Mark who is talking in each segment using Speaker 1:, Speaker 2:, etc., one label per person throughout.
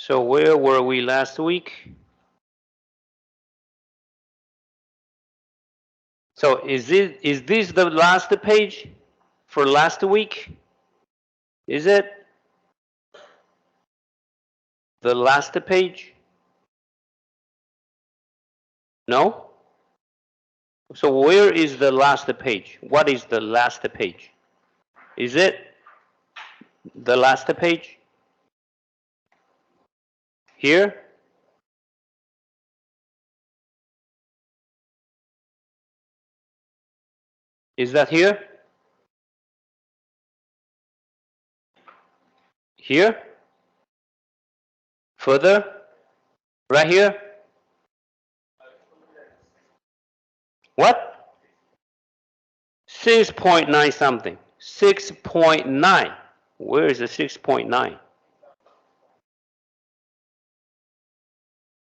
Speaker 1: So where were we last week? So is this the last page for last week? Is it the last page? No? So where is the last page? What is the last page? Is it the last page? Here? Is that here? Here? Further? Right here? What? 6.9 something. 6.9. Where is the 6.9?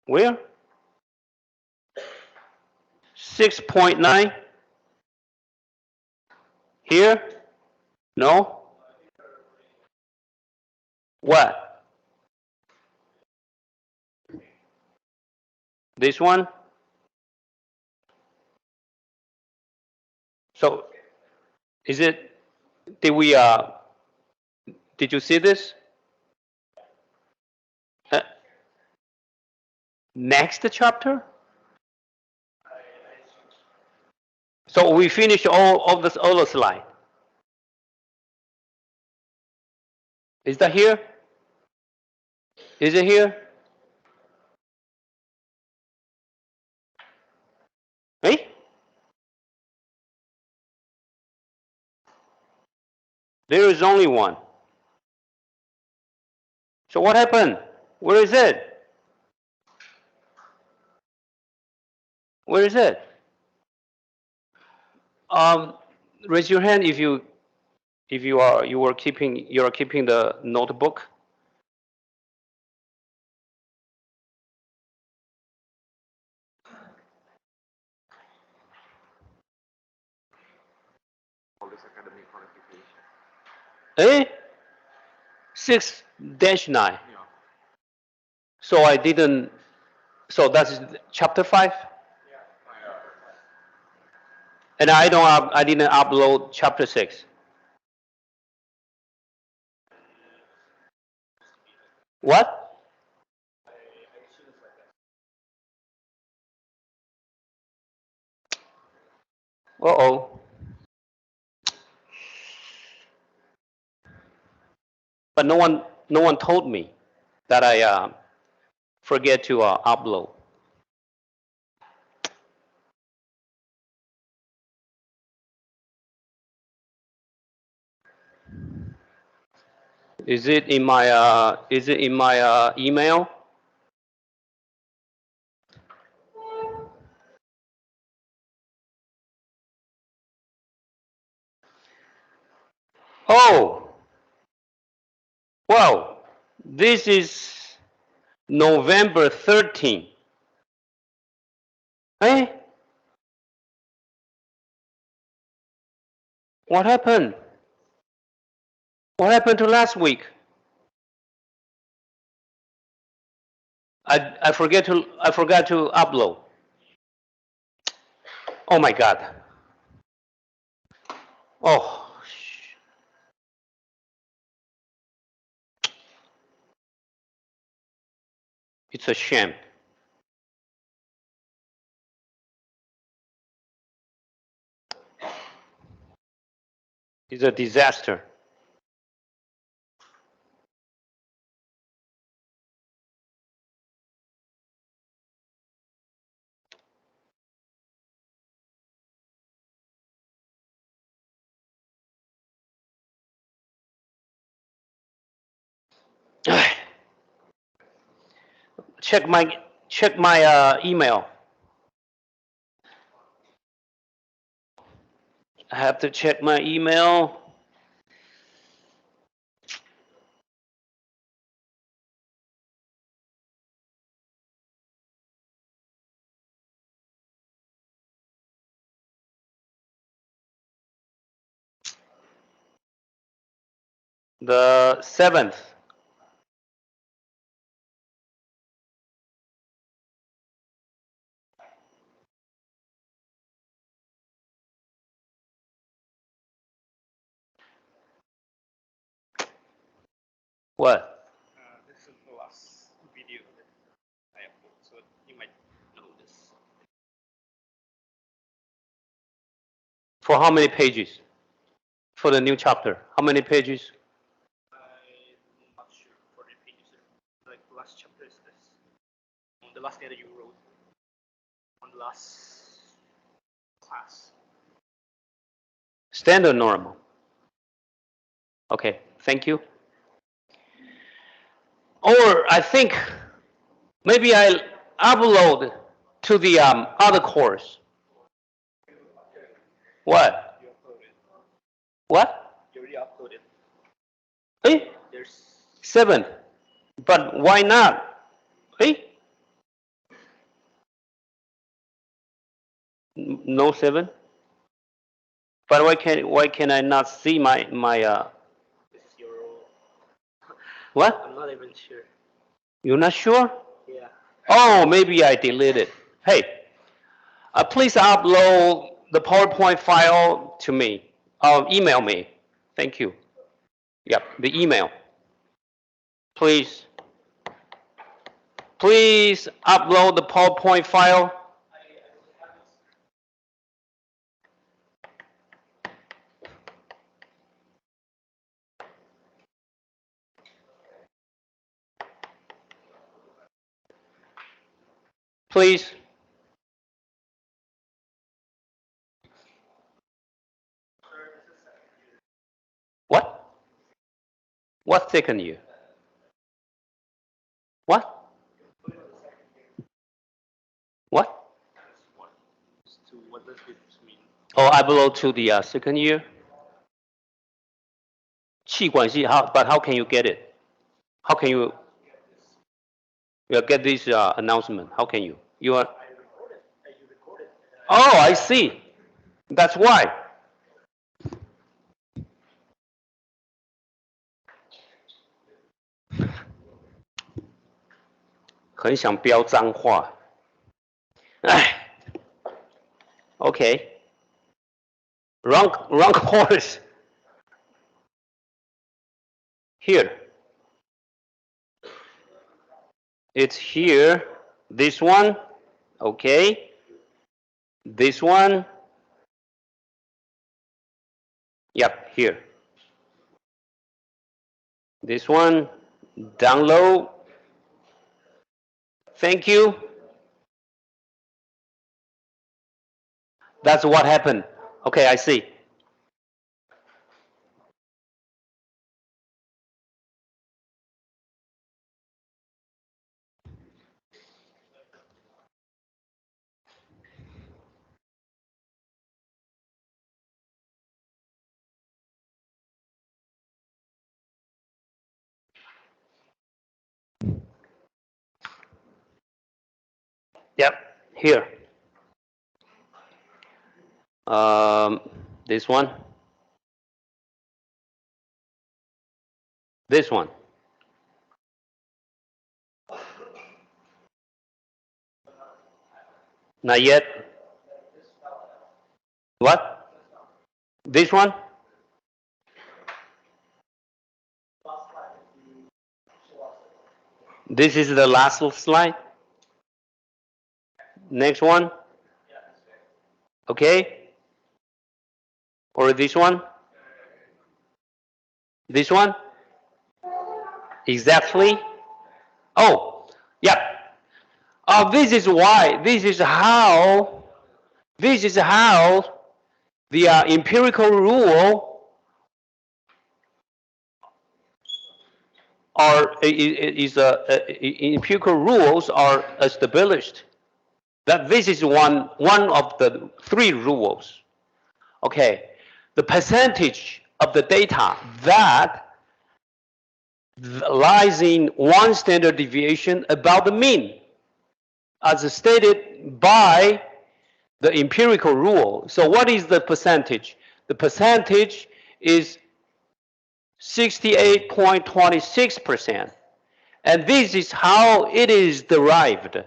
Speaker 1: Where? 6.9? Here? No? What? This one? So is it, did we, did you see this? Uh, Next chapter? So we finished all of this other slide. Is that here? Is it here? Hey? There is only one. So what happened? Where is it? Where is it? Um, Raise your hand if you are keeping the notebook. Eh? 6-9. So I didn't. So that's chapter 5. And I didn't upload chapter 6. What? Uh-oh. But no one told me that I forget to upload. Is it in my email? Oh, well, this is November 13. Hey, what happened? What happened to last week? I forgot to upload. Oh my God. Oh, it's a shame. It's a disaster. check my email. I have to check my email. The 7th. What?
Speaker 2: This is the last video that I uploaded, so you might know this.
Speaker 1: For how many pages? For the new chapter, how many pages?
Speaker 2: I'm not sure for the pages. Like the last chapter is this. On the last day that you wrote. On the last class.
Speaker 1: Standard normal. Okay, thank you. Or I think maybe I upload to the other course. What?
Speaker 2: You uploaded.
Speaker 1: What?
Speaker 2: You already uploaded.
Speaker 1: Hey,
Speaker 2: There's
Speaker 1: 7. But why not? Hey, no 7. But why can I not see my
Speaker 2: this is your
Speaker 1: what?
Speaker 2: I'm not even sure.
Speaker 1: You're not sure?
Speaker 2: Yeah.
Speaker 1: Oh, maybe I deleted. Hey, please upload the PowerPoint file to me. Email me. Thank you. Yep, the email. Please. Please upload the PowerPoint file. Please. What? What second year? What? What?
Speaker 2: So what does this mean?
Speaker 1: Oh, I belong to the second year. 气管系, but how can you get it? How can you get this announcement? How can you? You are. Oh, I see. That's why. 很想飙脏话。哎 Okay. Wrong course. Here. It's here. This one. Okay. This one. Yep, here. This one. Download. Thank you. That's what happened. Okay, I see. Yep, here. This one. This one. Not yet. What? This one? This is the last slide. Next one. Okay. Or this one? This one? Exactly. Oh, yep. This is why. This is how the empirical rule empirical rules are established. That this is one of the 3 rules. Okay, the percentage of the data that lies in 1 standard deviation above the mean, as stated by the empirical rule. So what is the percentage? The percentage is 68.26%. And this is how it is derived,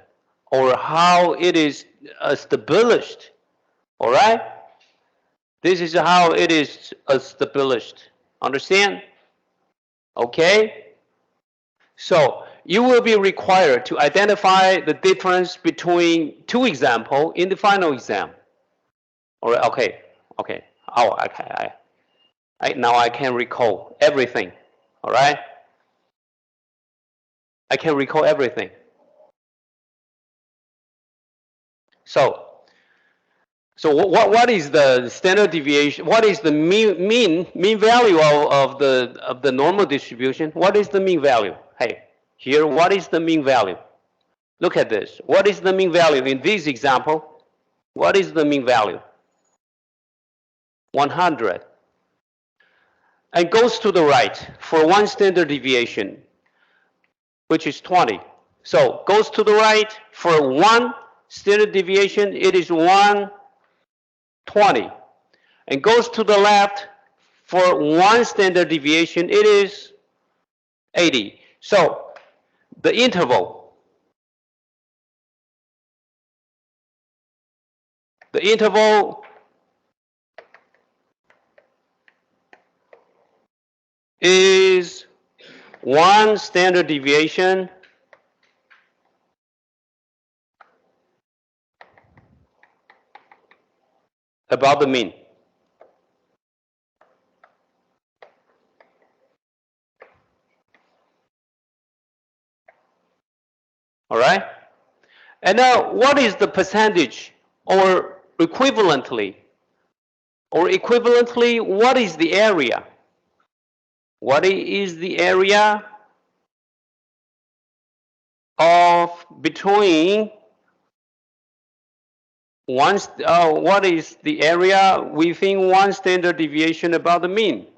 Speaker 1: or how it is established. All right? This is how it is established. Understand? Okay? So you will be required to identify the difference between two examples in the final exam. All right, okay. Oh, okay. Now I can recall everything. All right. I can recall everything. So what is the standard deviation? What is the mean value of the normal distribution? What is the mean value? Hey, here, what is the mean value? Look at this. What is the mean value in this example? What is the mean value? 100. And goes to the right for one standard deviation, which is 20. So goes to the right for one standard deviation, it is 120. And goes to the left for one standard deviation, it is 80. So the interval is one standard deviation above the mean. All right? And now, what is the percentage, or equivalently, what is the area? What is the area of between what is the area within one standard deviation above the mean?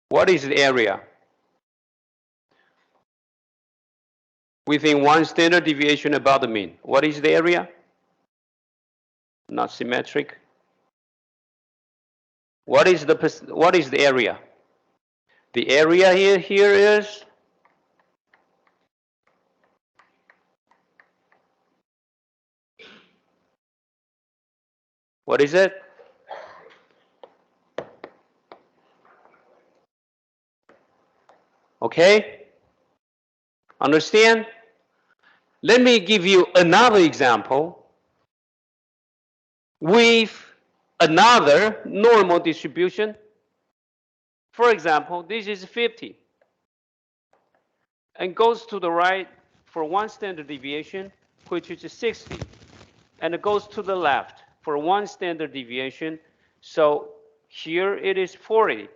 Speaker 1: What is the area within one standard deviation above the mean? What is the area? Not symmetric. What is the area? The area here is what is it? Okay? Understand? Let me give you another example with another normal distribution. For example, this is 50 and goes to the right for one standard deviation, which is 60, and it goes to the left for one standard deviation. So here it is 40.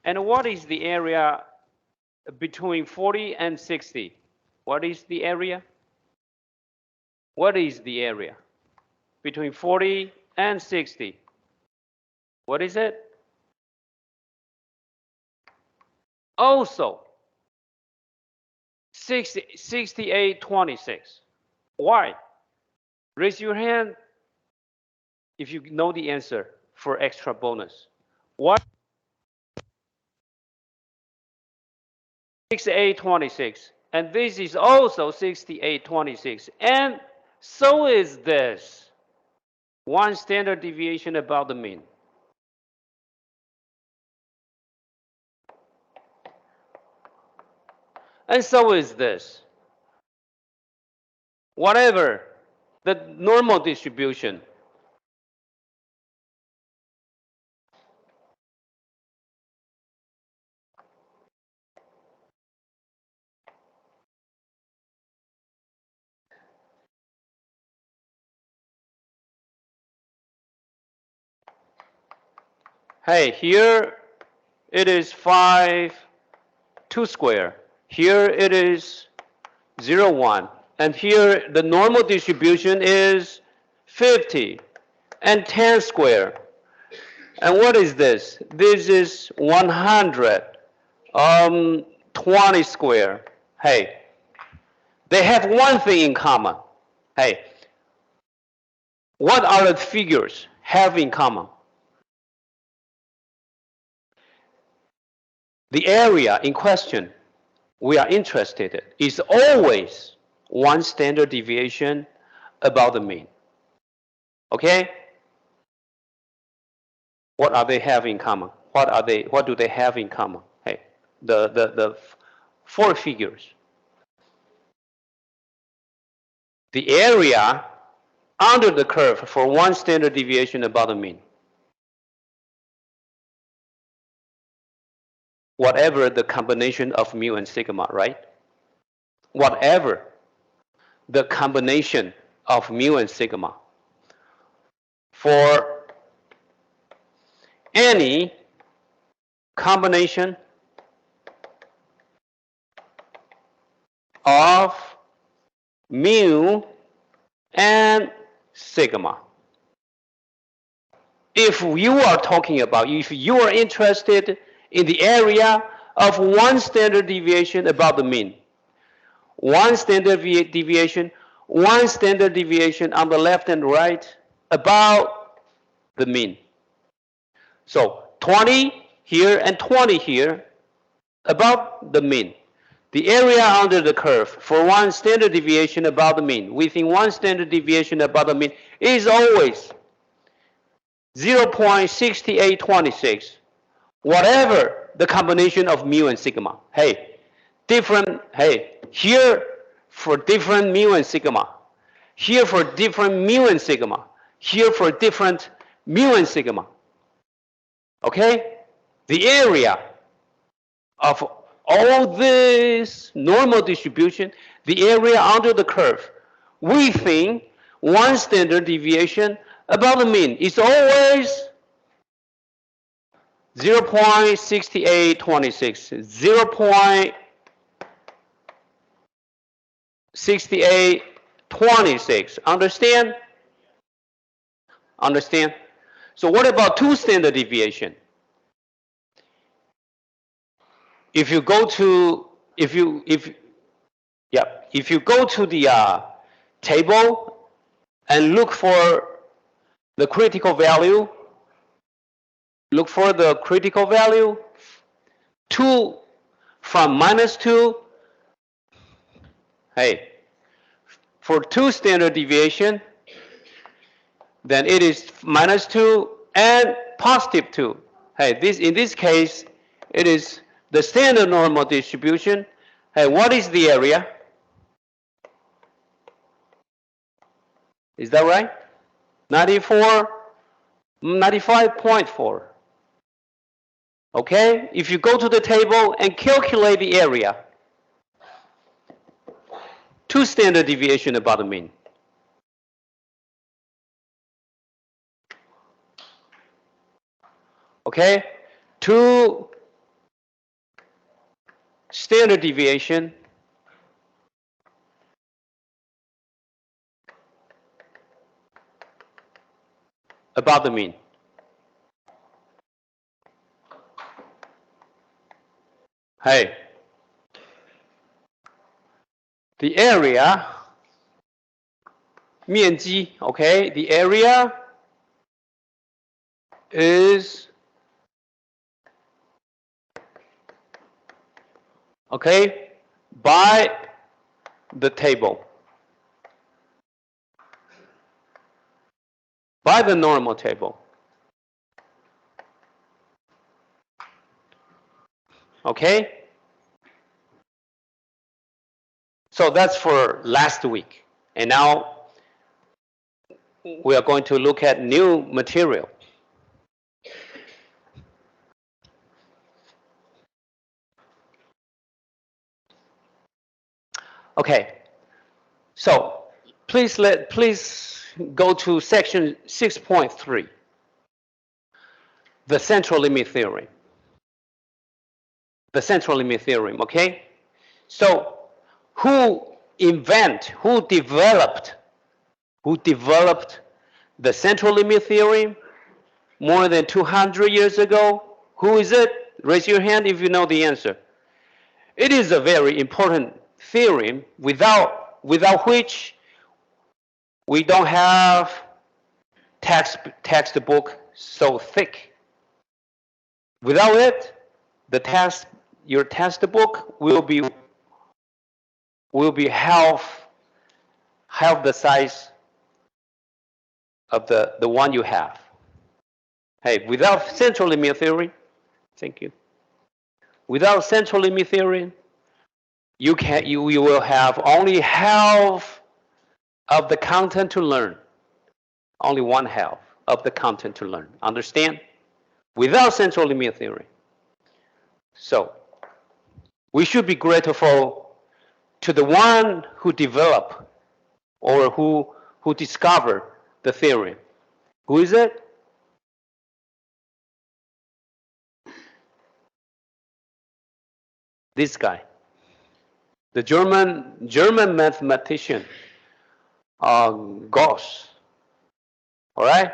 Speaker 1: And what is the area between 40 and 60? What is the area? What is the area between 40 and 60? What is it? Also, 6826. Why? Raise your hand if you know the answer for extra bonus. What? 6826. And this is also 6826. And so is this. One standard deviation above the mean. And so is this. Whatever the normal distribution. Hey, here it is 5, 2 square. Here it is 0, 1. And here the normal distribution is 50 and 10 square. And what is this? This is 120 square. Hey, they have one thing in common. Hey, what are the figures have in common? The area in question we are interested in is always one standard deviation above the mean. Okay? What are they have in common? What do they have in common? Hey, the four figures. The area under the curve for one standard deviation above the mean. Whatever the combination of mu and sigma, right? Whatever the combination of mu and sigma. For any combination of mu and sigma. If you are talking about, if you are interested in the area of one standard deviation above the mean, one standard deviation on the left and right about the mean. So 20 here and 20 here about the mean. The area under the curve for one standard deviation above the mean, within one standard deviation above the mean, is always 0.6826, whatever the combination of mu and sigma. Hey, here for different mu and sigma, here for different mu and sigma, here for different mu and sigma. Okay? The area of all this normal distribution, the area under the curve, within one standard deviation above the mean is always 0.6826, 0.6826. Understand? Understand? So what about two standard deviation? If you go to the table and look for the critical value, 2 from -2. Hey, for two standard deviation, then it is -2 and +2. Hey, in this case, it is the standard normal distribution. Hey, what is the area? Is that right? 95.4. Okay, if you go to the table and calculate the area, two standard deviation above the mean. Okay, two standard deviation above the mean. Hey, the area, 面积, okay, the area is, okay, by the table, by the normal table. Okay? So that's for last week. And now we are going to look at new material. Okay. So please go to section 6.3. The central limit theorem. The central limit theorem, okay? So who developed the central limit theorem more than 200 years ago? Who is it? Raise your hand if you know the answer. It is a very important theorem without which we don't have textbook so thick. Without it, your textbook will be half the size of the one you have. Hey, without central limit theory, thank you. Without central limit theory, you will have only half of the content to learn. Only one half of the content to learn. Understand? Without central limit theory. So we should be grateful to the one who developed or who discovered the theory. Who is it? This guy, the German mathematician, Gauss. All right.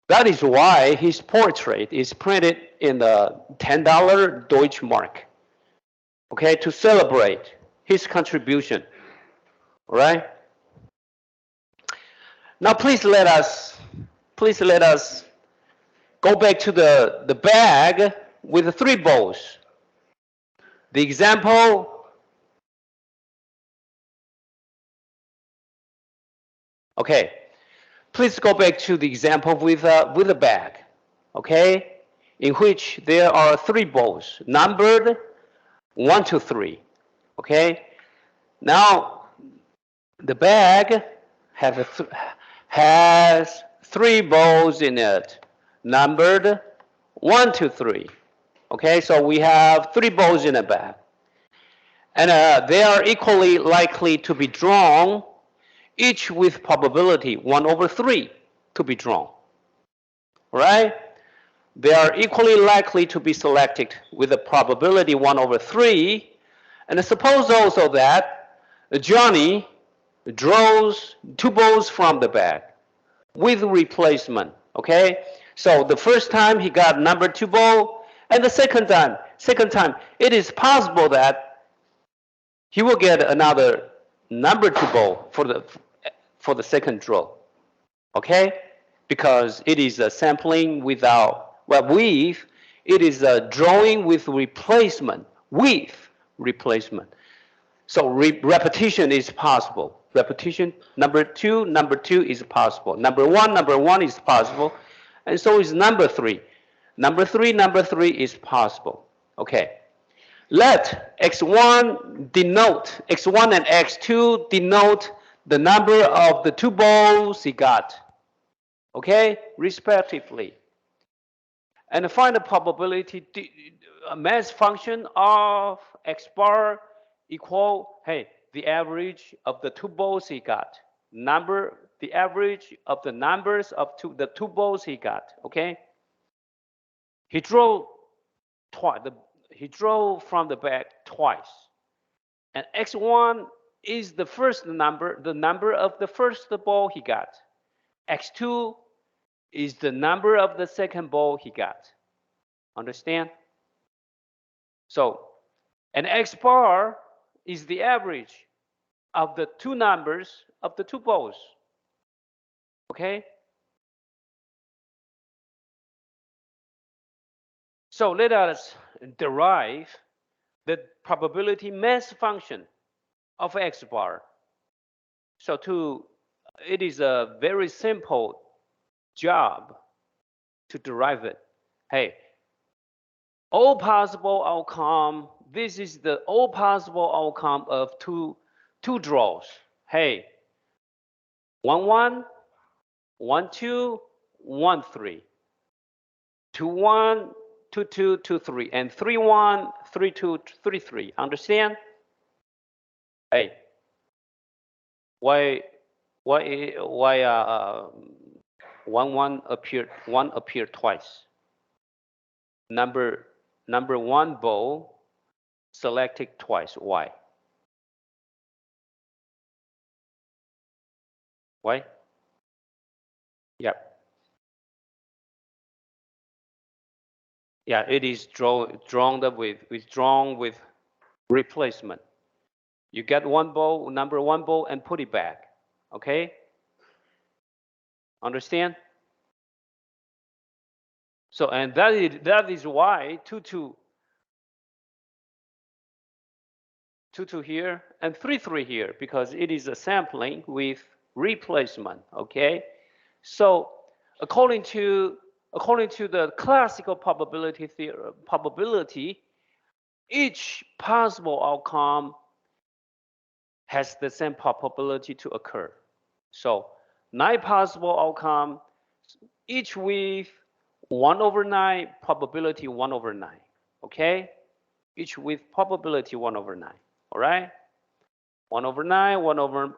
Speaker 1: That is why his portrait is printed in the $10 Deutschmark. Okay, to celebrate his contribution. All right. Now, please let us go back to the bag with the 3 balls. The example, okay, please go back to the example with a bag, okay, in which there are 3 balls, numbered 1 to 3, okay. Now, the bag has 3 balls in it, numbered 1 to 3. Okay, so we have 3 balls in a bag. And they are equally likely to be drawn, each with probability 1/3 to be drawn. Right? They are equally likely to be selected with a probability 1/3. And suppose also that Johnny draws 2 balls from the bag with replacement. Okay? So the first time he got number 2 ball, and the second time, it is possible that he will get another number 2 ball for the second draw. Okay? Because it is a sampling without, well, with, it is a drawing with replacement, So repetition is possible. Repetition, number two is possible. Number one is possible. And so is number 3. Number three is possible. Okay. Let x1 and x2 denote the number of the 2 balls he got. Okay, respectively. And find the probability mass function of x bar equal, hey, the average of the 2 balls he got. The average of the numbers of the 2 balls he got. Okay. He drew from the bag twice. And x1 is the first number, the number of the first ball he got. x2 is the number of the second ball he got. Understand? So, and x bar is the average of the 2 numbers of the 2 balls. Okay? So let us derive the probability mass function of x bar. So it is a very simple job to derive it. Hey, all possible outcome, this is the all possible outcome of two draws. Hey, 1-1, 1-2, 1-3, 2-1, 2-2, 2-3, and 3-1, 3-2, 3-3. Understand? Hey, why 1 appeared twice? Number 1 ball selected twice. Why? Why? Yep. Yeah, it is drawn with replacement. You get 1 ball, number 1 ball, and put it back. Okay? Understand? So, and that is why 2-2 here and 3-3 here, because it is a sampling with replacement. Okay? So according to according to the classical probability theory, each possible outcome has the same probability to occur. So 9 possible outcomes, each with 1/9 probability 1/9. Okay? Each with probability 1/9. All right? 1/9,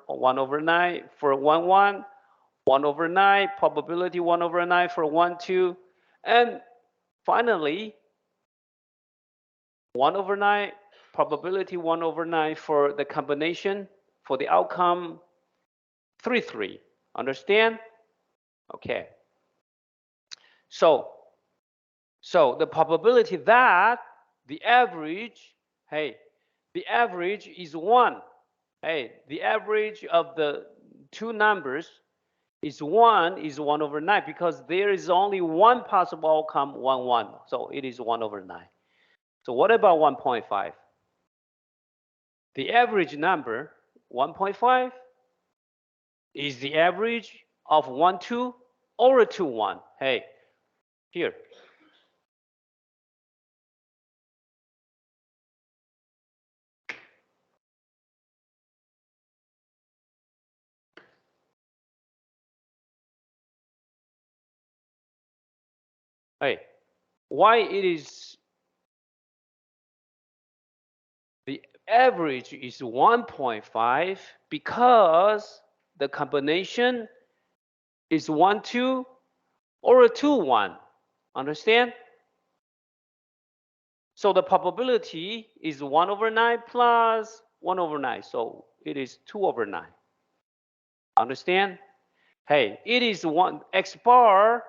Speaker 1: 1/9 for 1, 1, 1/9 probability 1/9 for 1, 2, and finally 1/9 probability 1/9 for the combination for the outcome 3, 3. Understand? Okay. So the probability that the average, hey, the average is 1. Hey, the average of the two numbers is 1/9 because there is only one possible outcome, 1, 1. So it is 1/9. So what about 1.5? The average number, 1.5, is the average of 1, 2 or 2, 1. Hey, here. Hey, why it is the average is 1.5? Because the combination is 1, 2 or 2, 1. Understand? So the probability is 1/9 plus 1/9. So it is 2/9. Understand? Hey, it is x bar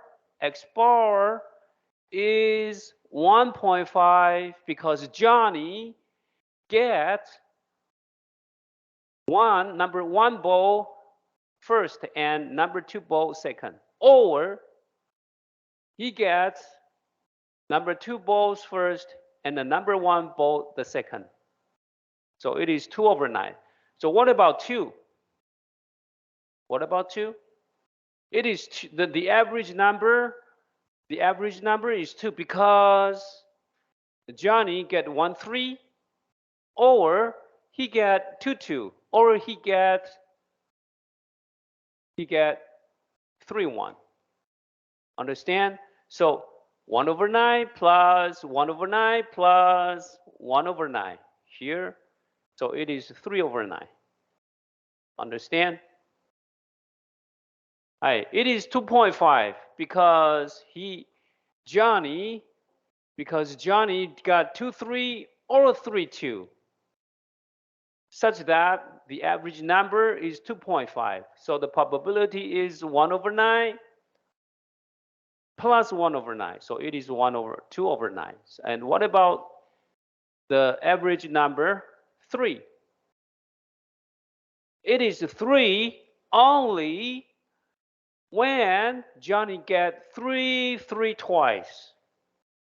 Speaker 1: is 1.5 because Johnny get number 1 ball first and number 2 ball second, or he gets number 2 balls first and the number 1 ball the second. So it is 2/9. So what about 2? What about 2? It is the average number. The average number is 2 because Johnny get 1, 3, or he get 2, 2, or he get 3, 1. Understand? So 1/9 plus 1/9 plus 1/9 here. So it is 3/9. Understand? Right. It is 2.5 because Johnny got 2, 3 or 3, 2, such that the average number is 2.5. So the probability is 1/9 plus 1/9. So it is 2/9. And what about the average number 3? It is 3 only when Johnny get 3, 3 twice.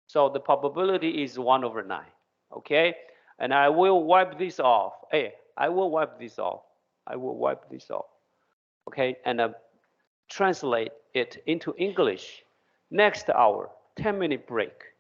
Speaker 1: So the probability is 1/9. Okay? And I will wipe this off. Hey, I will wipe this off. I will wipe this off. Okay? And translate it into English. Next hour, 10-minute break.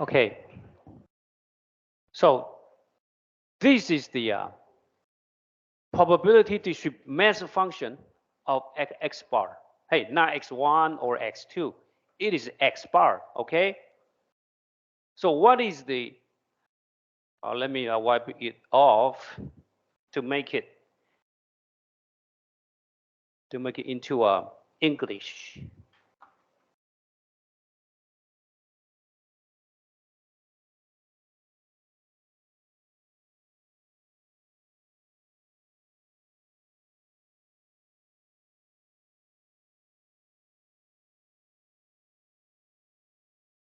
Speaker 1: Okay. So this is the probability mass function of x bar. Hey, not x1 or x2. It is x bar, okay? So what is the, let me wipe it off to make it into English.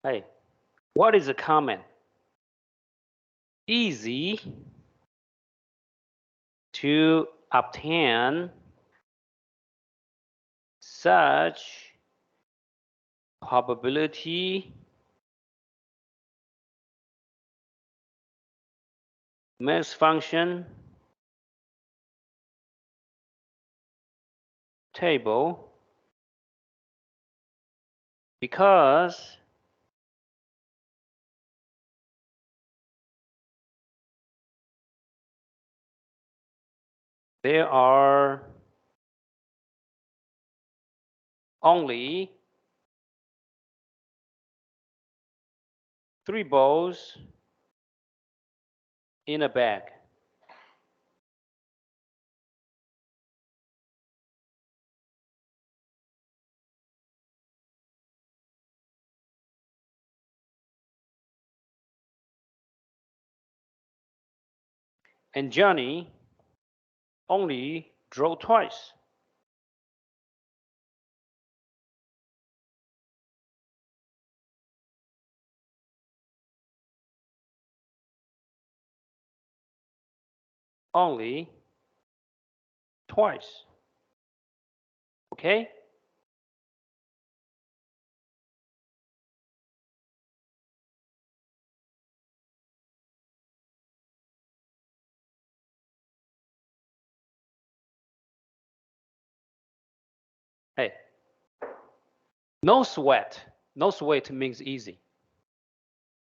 Speaker 1: Hey, what is the comment? Easy to obtain such probability mass function table because there are only 3 balls in a bag. And Johnny only drew twice. Only twice. Okay? Hey, no sweat. No sweat means easy.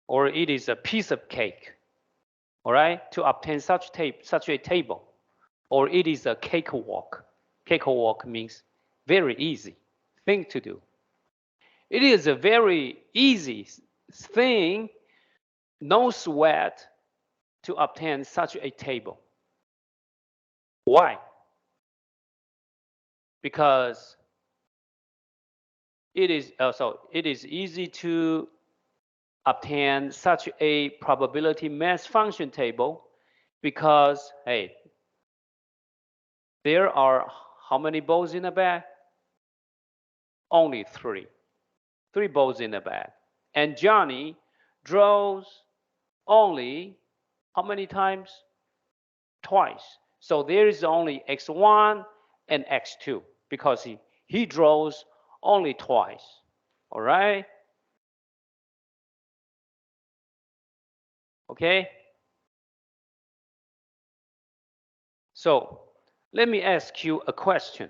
Speaker 1: Or it is a piece of cake. All right? To obtain such a table. Or it is a cakewalk. Cakewalk means very easy thing to do. It is a very easy thing, no sweat, to obtain such a table. Why? Because it is easy to obtain such a probability mass function table because, hey, there are how many balls in a bag? Only 3. 3 balls in a bag. And Johnny draws only how many times? Twice. So there is only x1 and x2 because he draws only twice. All right? Okay? So let me ask you a question.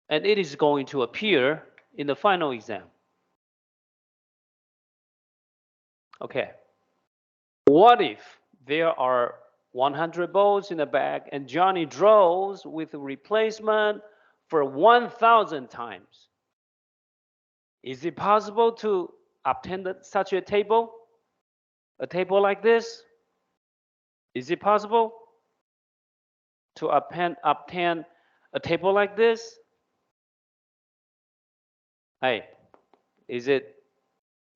Speaker 1: And it is going to appear in the final exam. Okay. What if there are 100 balls in a bag and Johnny draws with a replacement for 1,000 times? Is it possible to obtain such a table? A table like this? Is it possible to obtain a table like this? Hey, is it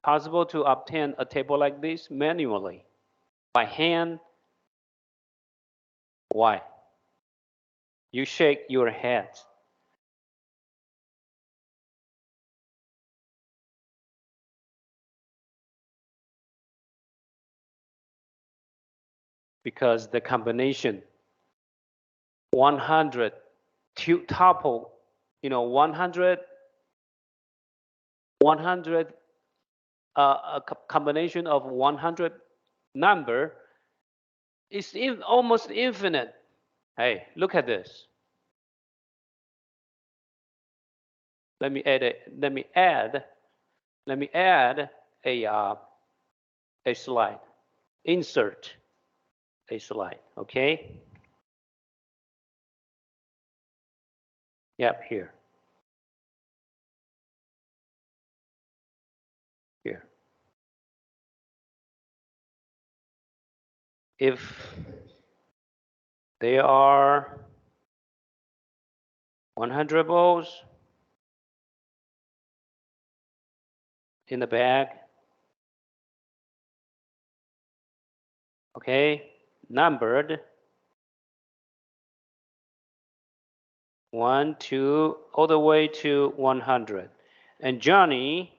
Speaker 1: possible to obtain a table like this manually, by hand? Why? You shake your head. Because the combination 100 tuple, 100 a combination of 100 number is almost infinite. Hey, look at this. Let me add a slide. Insert a slide. Okay. Yep, here. Here. If there are 100 balls in the bag, okay, numbered 1, 2, all the way to 100. And Johnny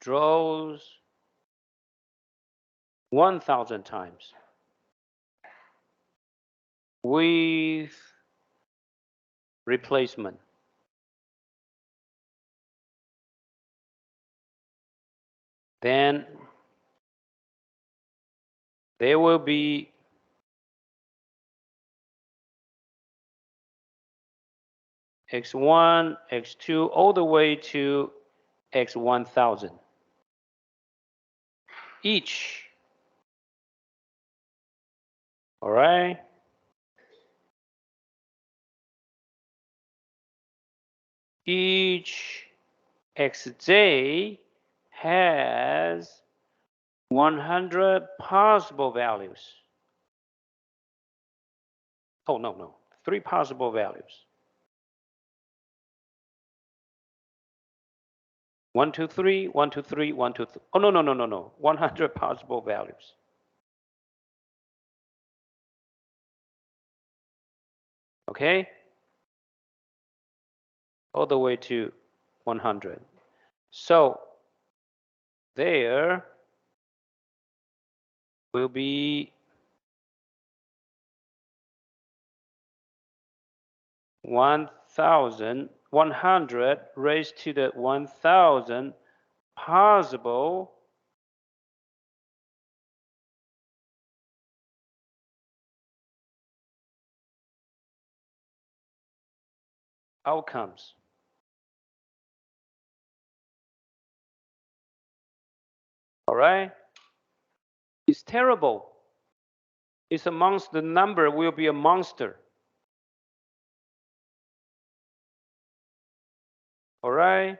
Speaker 1: draws 1,000 times with replacement. Then there will be x1, x2, all the way to x1000. Each. All right. Each xj has 100 possible values. Oh, no. 3 possible values. 1, 2, 3, 1, 2, 3, 1, 2, 3. Oh, no. 100 possible values. Okay? All the way to 100. So there will be 100 raised to the 1,000 possible outcomes. All right? It's terrible. It's amongst the number will be a monster. All right?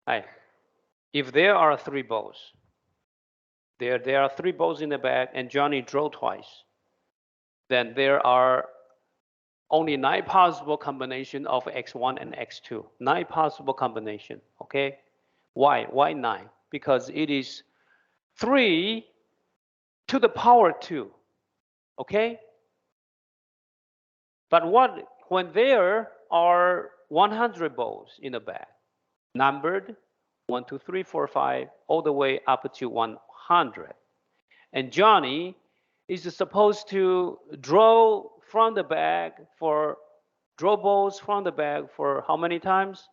Speaker 1: Hi. If there are 3 balls, there are 3 balls in the bag and Johnny drew twice, then there are only 9 possible combination of x1 and x2. 9 possible combination, okay? Why? Why 9? Because it is 3 to the power 2, okay? But when there are 100 balls in the bag, numbered 1, 2, 3, 4, 5, all the way up to 100. And Johnny is supposed to draw from the bag draw balls from the bag for how many times?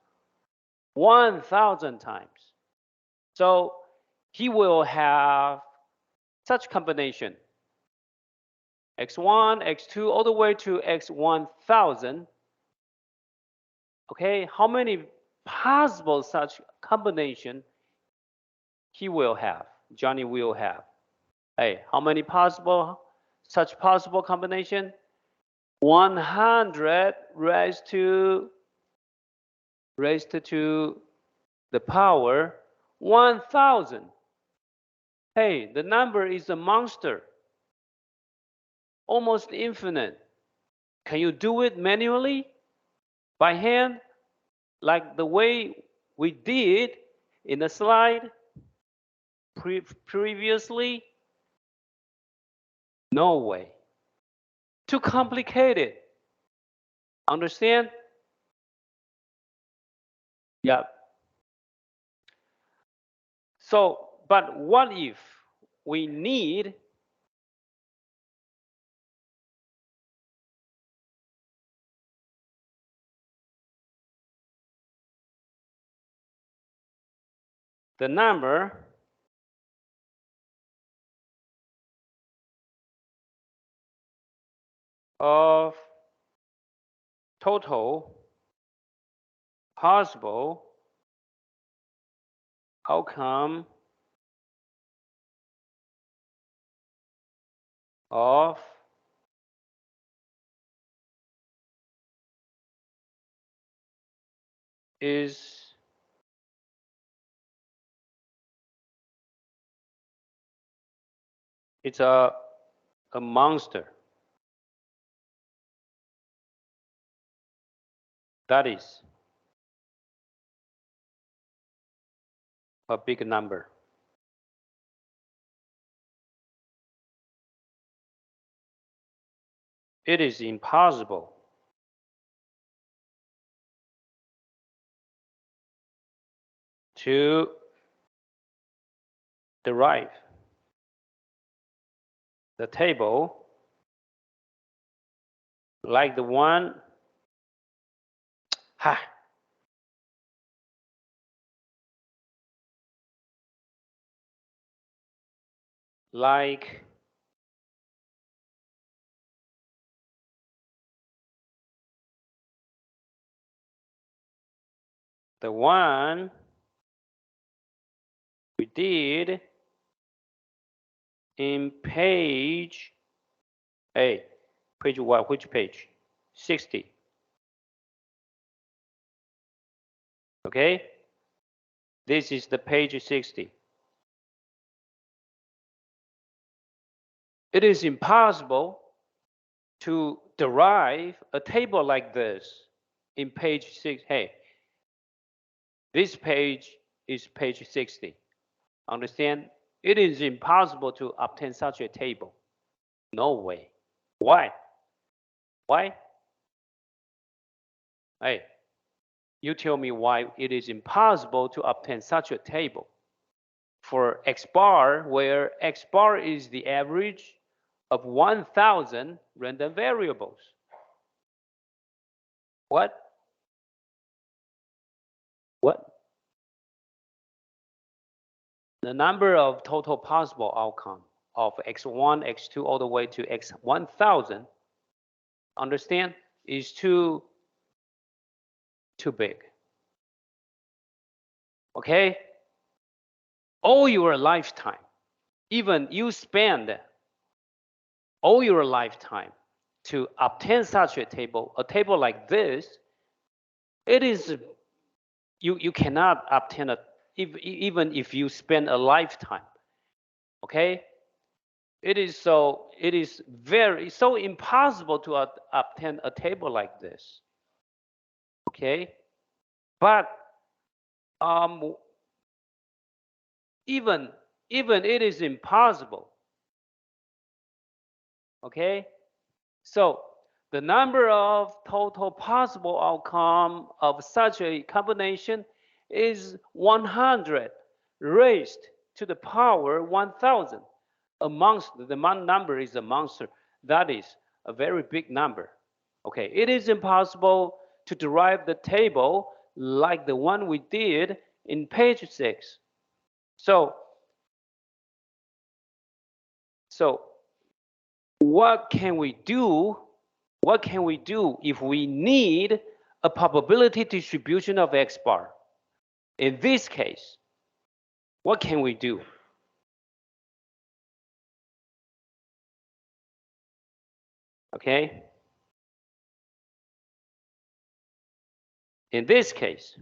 Speaker 1: 1,000 times. So he will have such combination. x1, x2, all the way to x1000. Okay, how many possible such combination he will have, Johnny will have? Hey, how many such possible combination? 100 raised to the power 1,000. Hey, the number is a monster, almost infinite. Can you do it manually, by hand, like the way we did in the slide previously? No way. Too complicated. Understand? Yeah. So, but what if we need the number of total possible outcome of is it's a monster. That is a big number. It is impossible to derive the table like the one like the one we did in page page what? Which page? 60. Okay, this is the page 60. It is impossible to derive a table like this in page 6. Hey, this page is page 60. Understand? It is impossible to obtain such a table. No way. Why? Why? Hey, you tell me why it is impossible to obtain such a table for X bar, where X bar is the average of 1,000 random variables. What? What? The number of total possible outcome of x1, x2, all the way to x1000, understand, is too big. Okay? All your lifetime, even you spend all your lifetime to obtain such a table like this, it is, you cannot obtain it even if you spend a lifetime. Okay? It is so impossible to obtain a table like this. Okay? But even it is impossible. Okay? So the number of total possible outcome of such a combination is 100 raised to the power 1000. Amongst the number is a monster. That is a very big number. Okay, it is impossible to derive the table like the one we did in page 6. So what can we do? What can we do if we need a probability distribution of X bar? In this case, what can we do? Okay? In this case,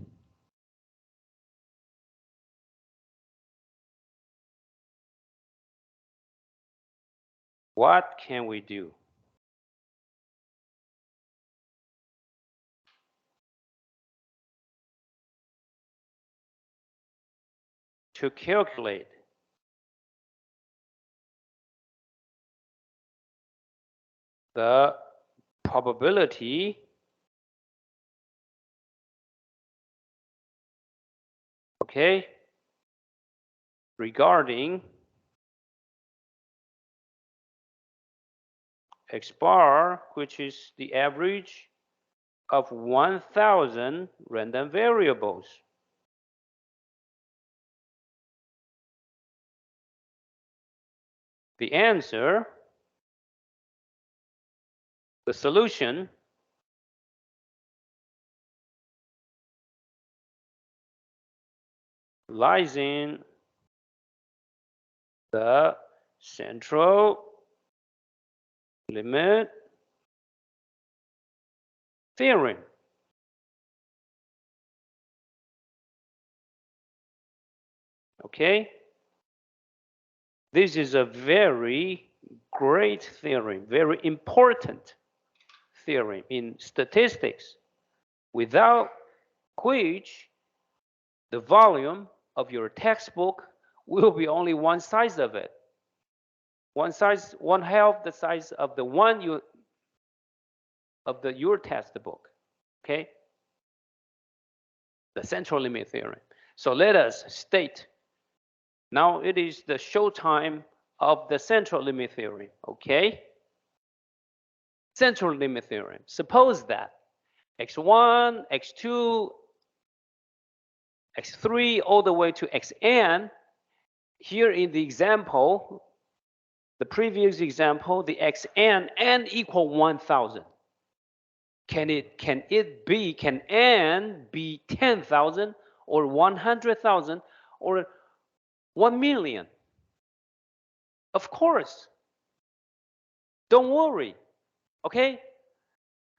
Speaker 1: what can we do? To calculate the probability regarding X bar, which is the average of 1000 random variables. the answer, the solution lies in the central limit theorem. Okay? This is a very great theorem, very important theorem in statistics, without which the volume of your textbook will be only one size of it. One size, one half the size of the one your textbook. Okay? The central limit theorem. So let us state. Now it is the show time of the central limit theorem. Okay? Central limit theorem. Suppose that x1, x2, x3 all the way to xn. Here in the example, the previous example, the xn, n equal 1,000. Can n be 10,000 or 100,000 or 1 million? Of course. Don't worry. Okay?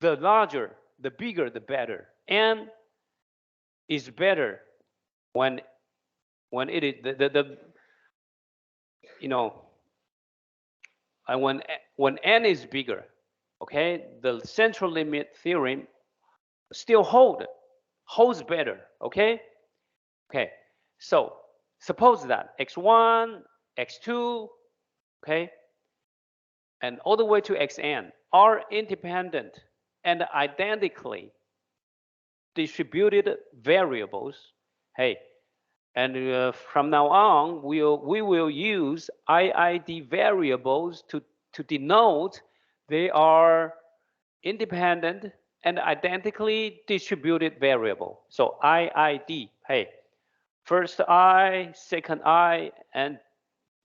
Speaker 1: The larger, the bigger, the better. N is better when it is when n is bigger. Okay, the central limit theorem still holds better. Okay, so suppose that x1, x2, okay, and all the way to xn are independent and identically distributed variables. Hey, and from now on, we will use IID variables to denote they are independent and identically distributed variable. So IID, hey, first I, second I, and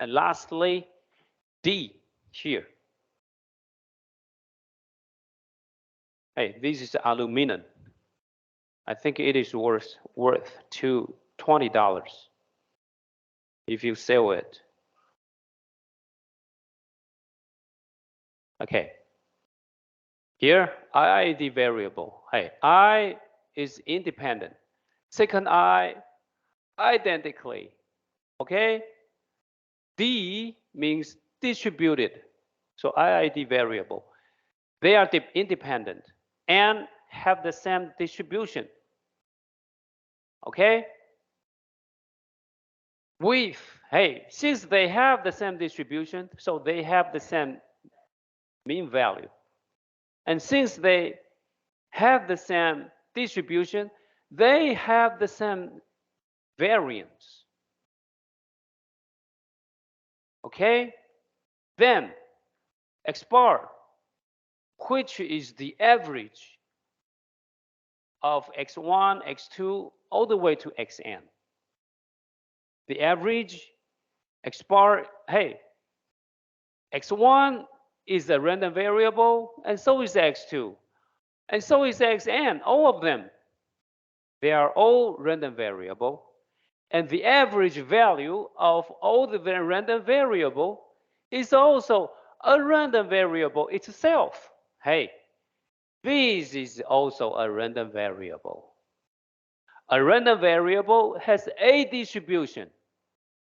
Speaker 1: lastly D here. Hey, this is aluminum. I think it is worth $20 if you sell it. Okay. Here, IID variable. Hey, I is independent. Second I, identically. Okay? D means distributed. So IID variable. They are independent and have the same distribution. Okay? Hey, since they have the same distribution, so they have the same mean value. And since they have the same distribution, they have the same variance. Okay? Then x bar, which is the average of x1, x2, all the way to xn. The average x bar, hey, x1 is a random variable, and so is x2, and so is xn, all of them. They are all random variable, and the average value of all the random variable is also a random variable itself. Hey, this is also a random variable. A random variable has a distribution.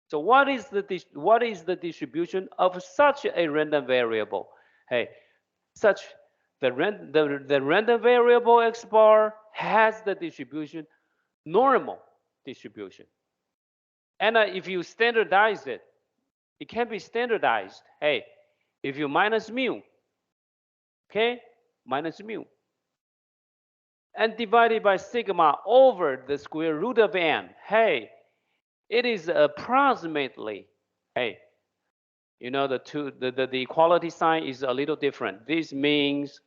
Speaker 1: So what is the distribution of such a random variable? Hey, the random variable x bar has the distribution, normal distribution. And if you standardize it, it can be standardized. Hey, if you minus mu, okay, minus mu, and divided by sigma over the square root of n, hey, it is approximately, hey, you know, the equality sign is a little different. This means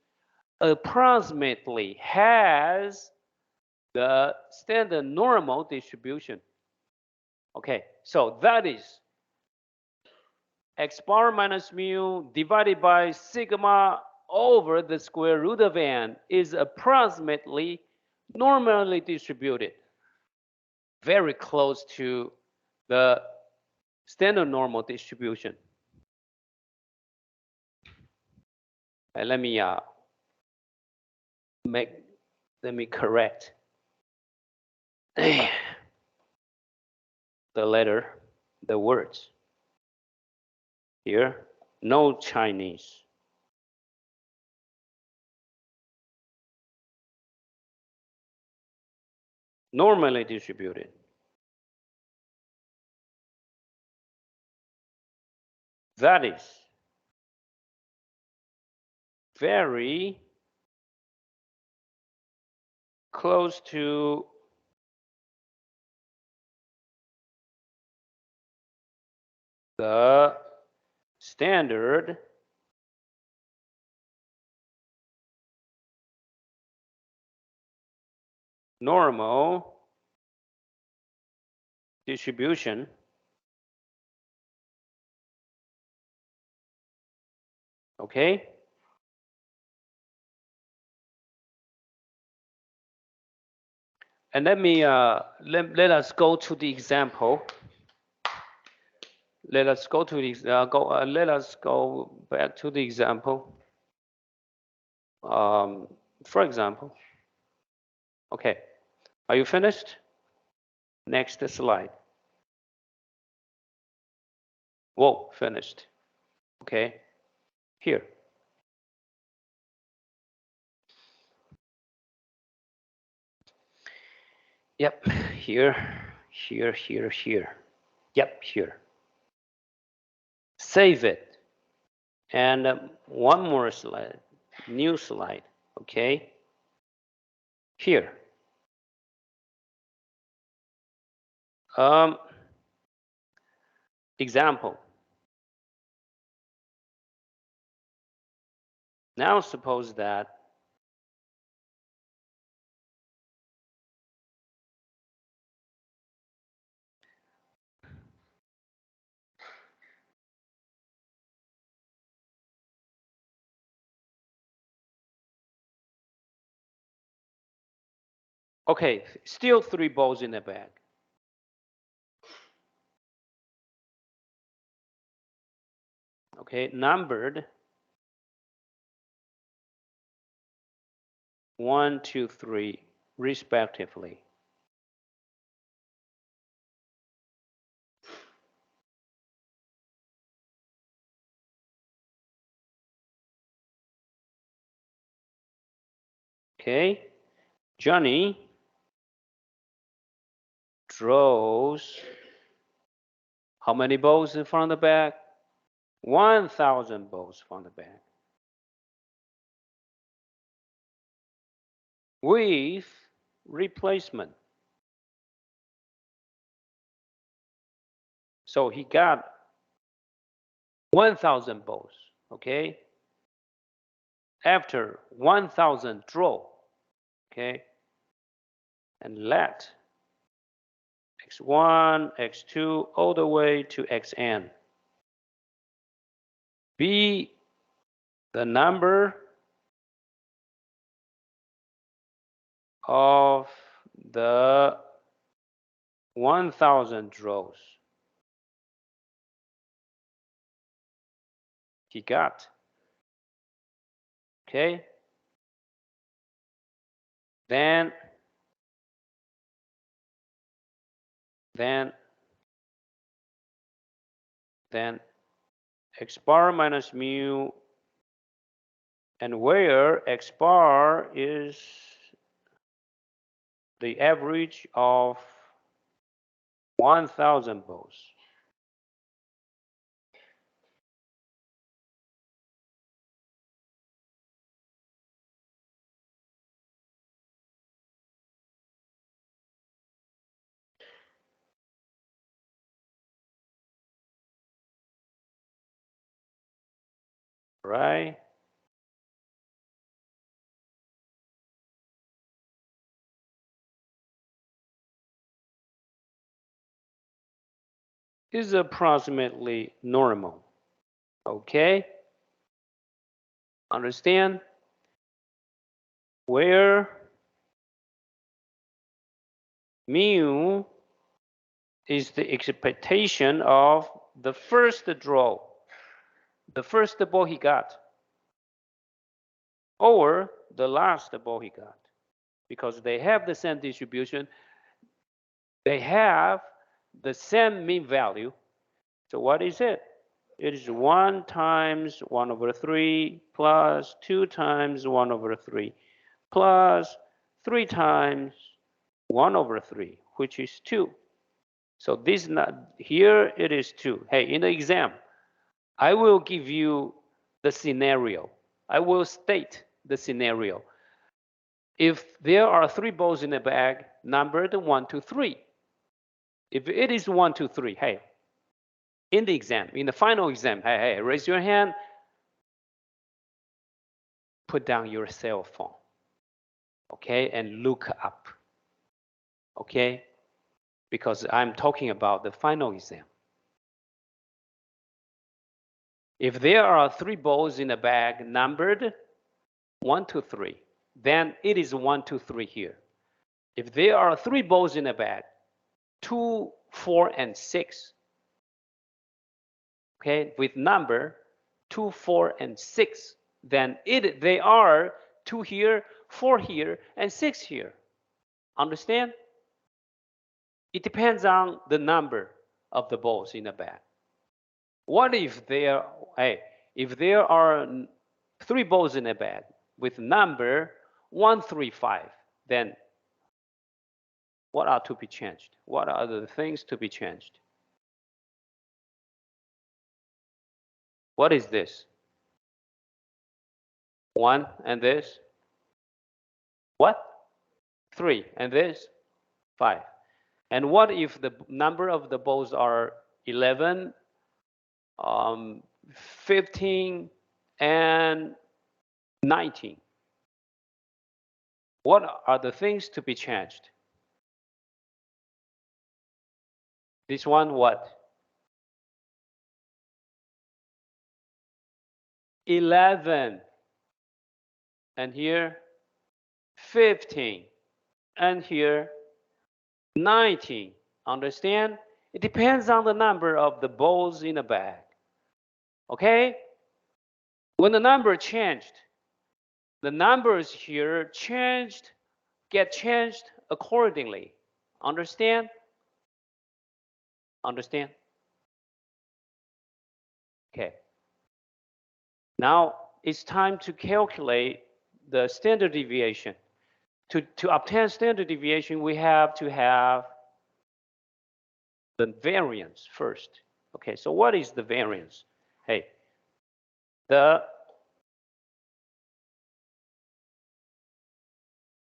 Speaker 1: approximately has the standard normal distribution. Okay, so that is x bar minus mu divided by sigma over the square root of n is approximately normally distributed, very close to the standard normal distribution. And let me correct the letter, the words. Here, no Chinese. Normally distributed. That is very close to the standard normal distribution okay? And let me let us go to the example. Let us go to the let us go back to the example. For example, okay, are you finished? Next slide. Whoa, finished. Okay, here. Yep, here. Yep, here. Save it. And one more slide, new slide, okay? Here. Example. Now suppose that okay, still 3 balls in the bag. Okay, numbered 1, 2, 3, respectively. Okay, Johnny draws how many balls from the bag? 1,000 balls from the bag. With replacement. So he got 1,000 balls, okay? After 1,000 draw, okay? And let x1, x2, all the way to xn be the number of the 1,000 draws he got. Okay? Then x bar minus mu, and where x bar is the average of 1,000 balls. Right? Is approximately normal. Okay? Understand? Where mu is the expectation of the first draw, the first ball he got, or the last ball he got, because they have the same distribution, they have the same mean value. So what is it? It is 1 times 1 over 3 plus 2 times 1 over 3 plus 3 times 1 over 3, which is 2. So this not here it is 2. Hey, in the exam, I will give you the scenario. I will state the scenario. If there are 3 balls in a bag numbered 1, 2, 3, if it is 1, 2, 3, hey, in the exam, in the final exam, hey, raise your hand, put down your cell phone, okay, and look up, okay, because I'm talking about the final exam. If there are 3 balls in a bag numbered 1, 2, 3, then it is 1, 2, 3 here. If there are 3 balls in a bag, 2, 4, and 6, okay, with number 2, 4, and 6, then they are 2 here, 4 here, and 6 here. Understand? It depends on the number of the balls in a bag. What if there, hey, if there are 3 balls in a bag with number 1, 3, 5, then what are to be changed? What are the things to be changed? What is this? 1 and this? What? 3 and this? 5. And what if the number of the balls are 11, 15, and 19? What are the things to be changed? This one, what? 11. And here, 15. And here, 19. Understand? It depends on the number of the balls in a bag. Okay? When the number changed, the numbers here get changed accordingly. Understand? Understand? Okay. Now it's time to calculate the standard deviation. To obtain standard deviation, we have to have the variance first. Okay, so what is the variance? Hey,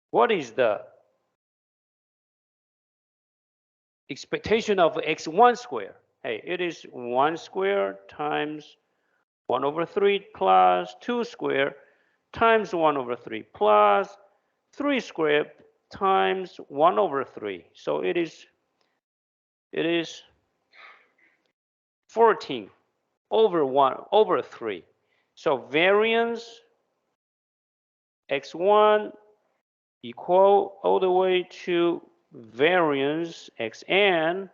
Speaker 1: what is the expectation of x1 square? Hey, it is 1 square times 1 over 3 plus 2 square times 1 over 3 plus 3 squared times 1 over 3. So it is 14 over 1 over 3. So variance x1 equal all the way to variance xn.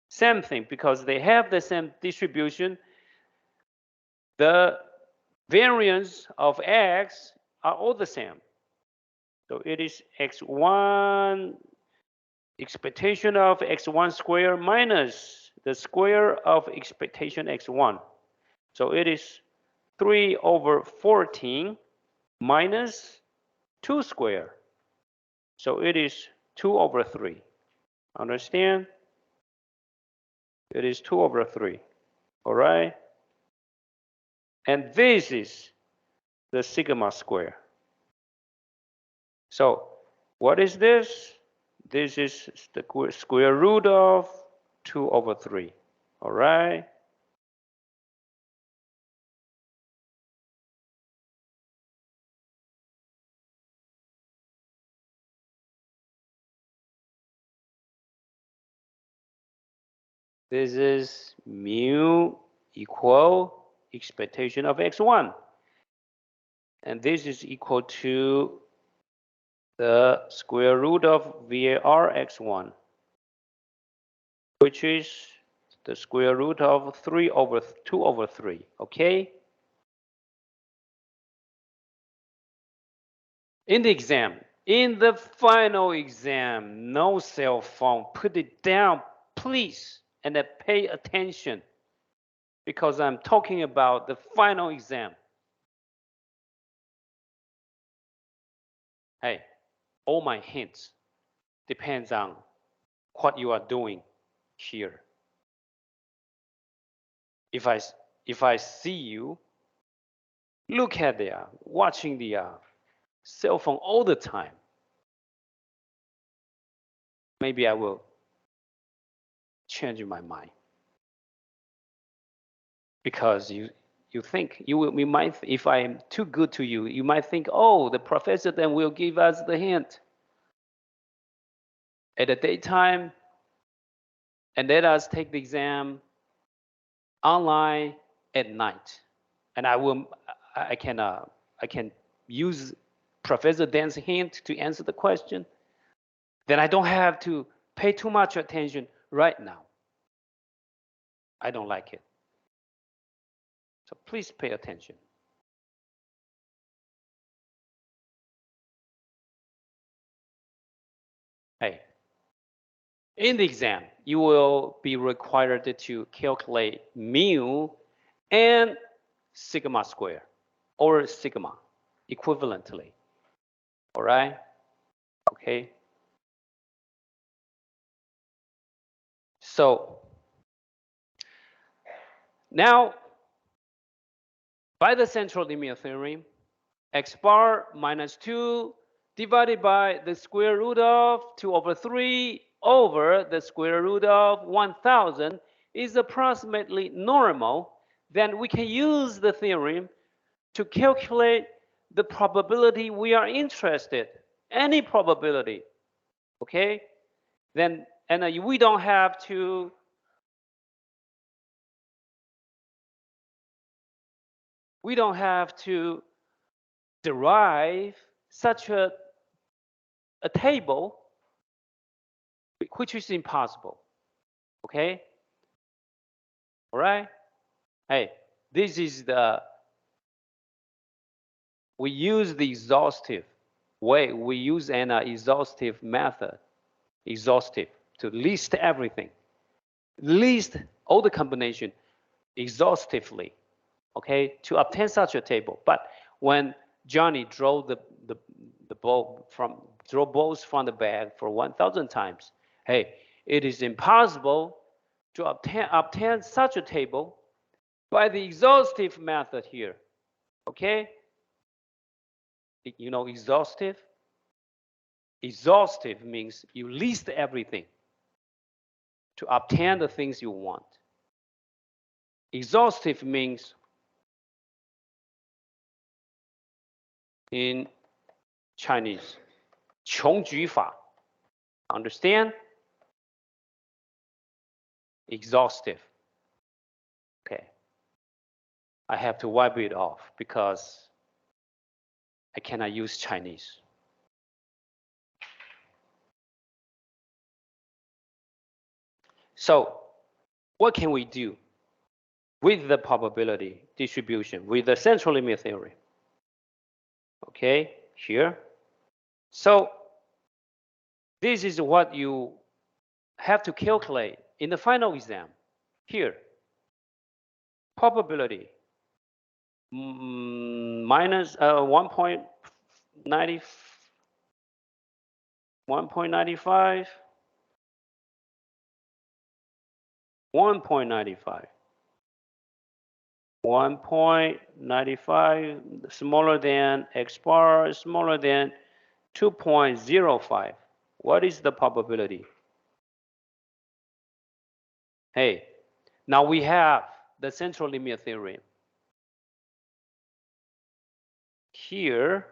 Speaker 1: Same thing, because they have the same distribution. The variance of x are all the same. So it is x1 expectation of x1 square minus the square of expectation x1. So it is 3 over 14 minus 2 square. So it is 2 over 3. Understand? It is 2 over 3. All right? And this is the sigma square. So what is this? This is the square root of 2 over 3. All right? This is mu equal expectation of x1. And this is equal to the square root of VAR x1, which is the square root of 2 over 3, okay? In the final exam, no cell phone, put it down, please, and then pay attention, because I'm talking about the final exam. Hey, all my hints depends on what you are doing here. If I see you look at watching the cell phone all the time, maybe I will change my mind, because you think you might, if I am too good to you, you might think, oh, the professor then will give us the hint at the daytime and let us take the exam online at night, and I can use Professor Dan's hint to answer the question. Then I don't have to pay too much attention right now. I don't like it. So please pay attention. Hey, in the exam, you will be required to calculate mu and sigma square, or sigma equivalently. All right? Okay. So now, by the central limit theorem, x bar minus 2 divided by the square root of 2 over 3 over the square root of 1000 is approximately normal, then we can use the theorem to calculate the probability we are interested, any probability, okay? Then, and we don't have to derive such a table, which is impossible, okay? All right? Hey, this is we use the exhaustive way, we use an exhaustive method, to list everything, list all the combination exhaustively, okay, to obtain such a table. But when Johnny draw the ball draw balls from the bag for 1000 times, hey, it is impossible to obtain such a table by the exhaustive method here, okay? You know exhaustive? Exhaustive means you list everything to obtain the things you want. Exhaustive means in Chinese, 穷举法. Understand? Exhaustive. Okay. I have to wipe it off because I cannot use Chinese. So what can we do with the probability distribution, with the central limit theory? Okay, here. So this is what you have to calculate in the final exam. Here, probability minus 1.95, 1.95, 1.95, 1.95 smaller than x bar, smaller than 2.05. What is the probability? Hey, now we have the central limit theorem. Here,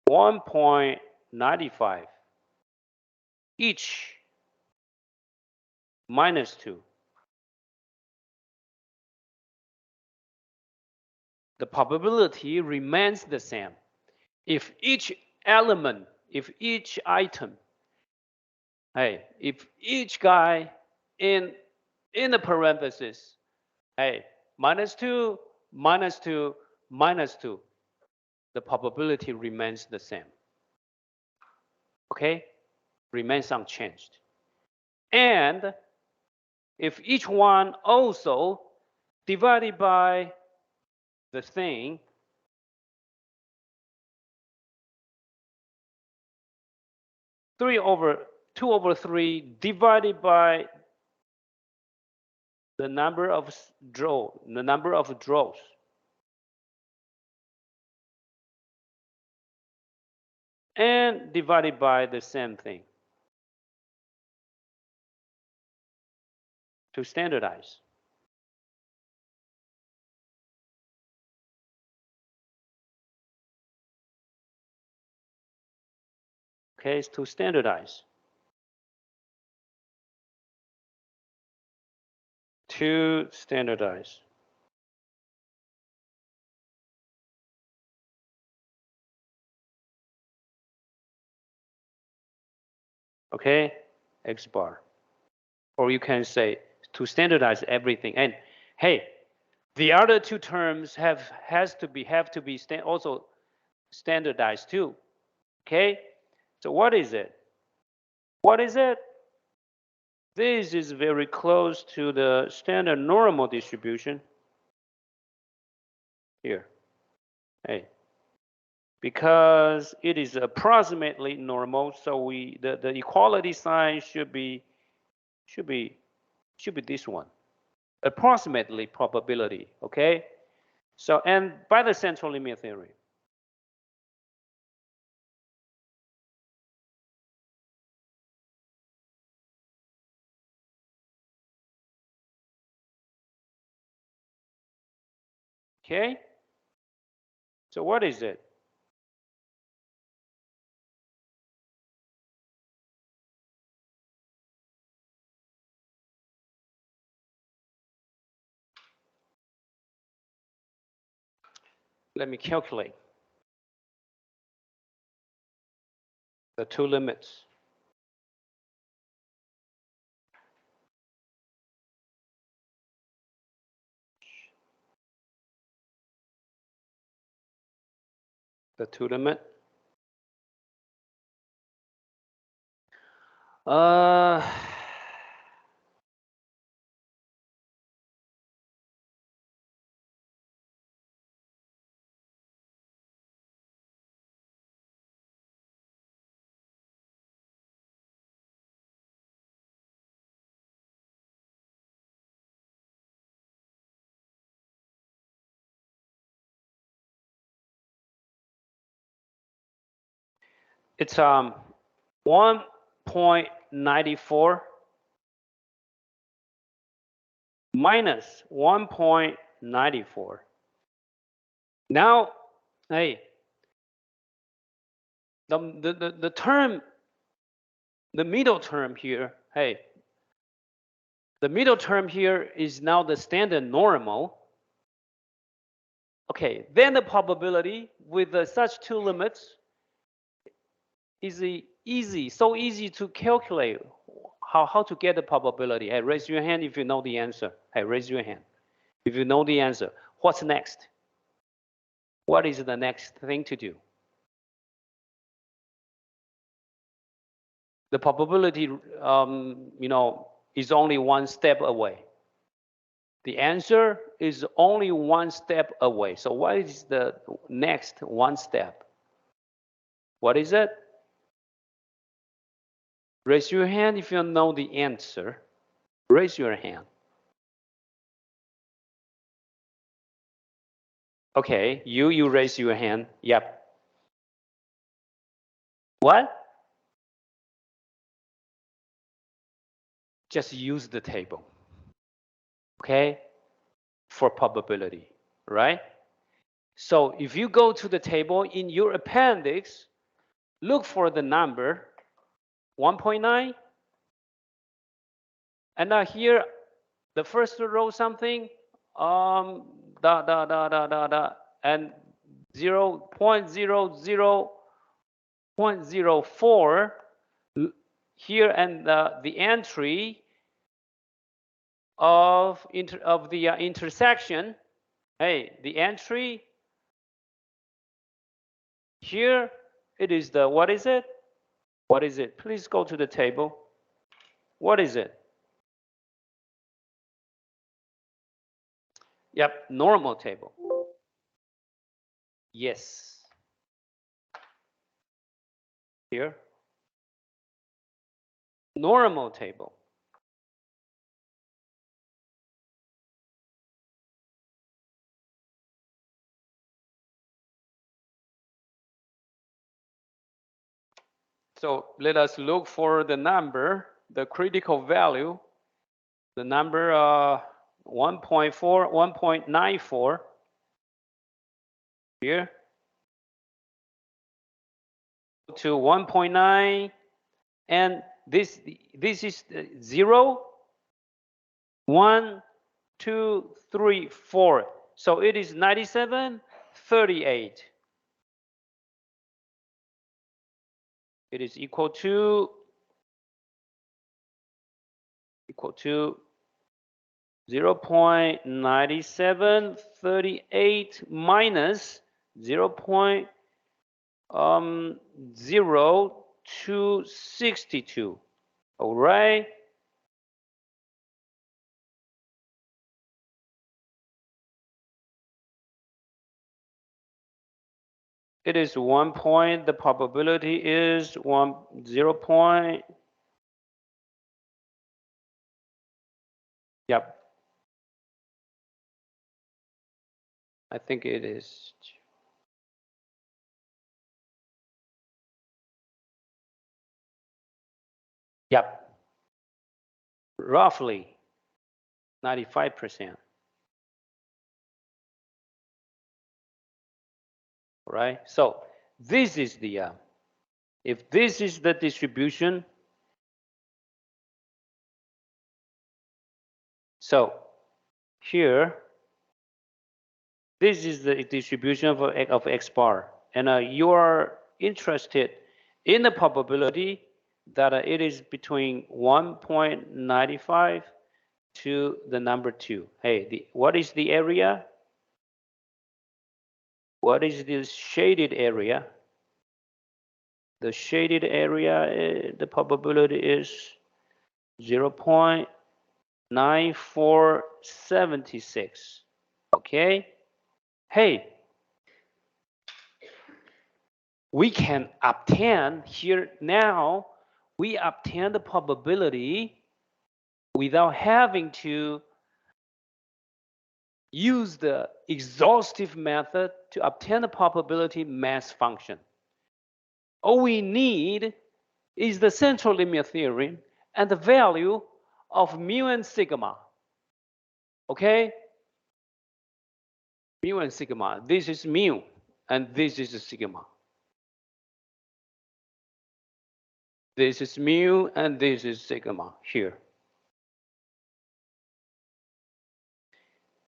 Speaker 1: 1.95 each minus 2. the probability remains the same. If each element, if each item, hey, if each guy in the parenthesis, hey, -2, -2, -2, the probability remains the same. Okay? Remains unchanged. And if each one also divided by the thing, two over 3 divided by the number of draws. And divided by the same thing to standardize. Okay, it's to standardize. To standardize. Okay, X bar. Or you can say to standardize everything. And hey, the other two terms have to be also standardized too. Okay, so what is it? What is it? This is very close to the standard normal distribution here. Hey, because it is approximately normal, so the equality sign should be this one. Approximately probability, okay? So, and by the central limit theory. Okay? So what is it? Let me calculate the two limits. The two limit. It's 1.94 minus 1.94. Now, hey, the term, the middle term here, hey, the middle term here is now the standard normal. Okay, then the probability with such two limits is easy, so easy to calculate. How to get the probability? Hey, raise your hand if you know the answer. Hey, raise your hand if you know the answer. What's next? What is the next thing to do? The probability, is only one step away. The answer is only one step away. So what is the next one step? What is it? Raise your hand if you know the answer. Raise your hand. Okay, you raise your hand. Yep. What? Just use the table. Okay? For probability, right? So if you go to the table in your appendix, look for the number 1.9. And now here, the first row something, and 0.00.04 here, and the entry of the intersection. Hey, the entry here, it is the, what is it? What is it? Please go to the table. What is it? Yep, normal table. Yes. Here. Normal table. So let us look for the number, the critical value, the number 1.4, 1.94 here to 1.9, and this is 0, 1, 2, 3, 4. So it is 97, 38. It is equal to 0.9738 minus 0.0262. All right. It is 1 point. The probability is 0 point. Yep. I think it is. Yep. Roughly 95%. Right. So this is the if this is the distribution, so here this is the distribution of X bar, and you are interested in the probability that it is between 1.95 to the number 2. Hey, what is the area? What is this shaded area? The shaded area, the probability is 0.9476. Okay. Hey, we can obtain here now, we obtain the probability without having to use the exhaustive method to obtain the probability mass function. All we need is the central limit theorem and the value of mu and sigma. Okay? Mu and sigma. This is mu and this is sigma. This is mu and this is sigma here.